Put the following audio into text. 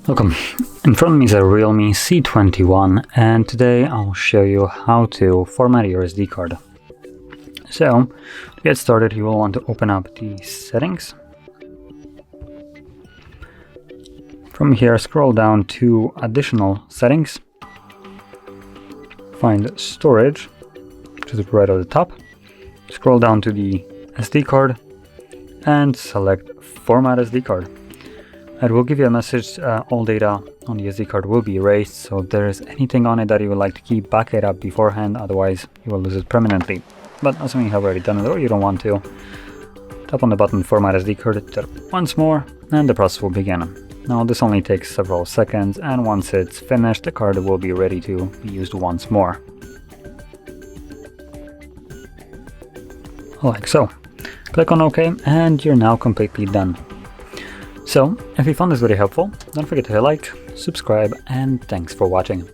Welcome. In front of me is a REALME C21, and today I'll show you how to format your SD card. So, to get started, you will want to open up the settings. From here, scroll down to additional settings. Find storage, which is right at the top. Scroll down to the SD card and select format SD card. It will give you a message, all data on the SD card will be erased, so if there is anything on it that you would like to keep, back it up beforehand, otherwise you will lose it permanently. But assuming you have already done it or you don't want to, tap on the button Format SD card once more and the process will begin. Now this only takes several seconds, and once it's finished, the card will be ready to be used once more. Like so. Click on OK and you're now completely done. So, if you found this video helpful, don't forget to hit like, subscribe, and thanks for watching.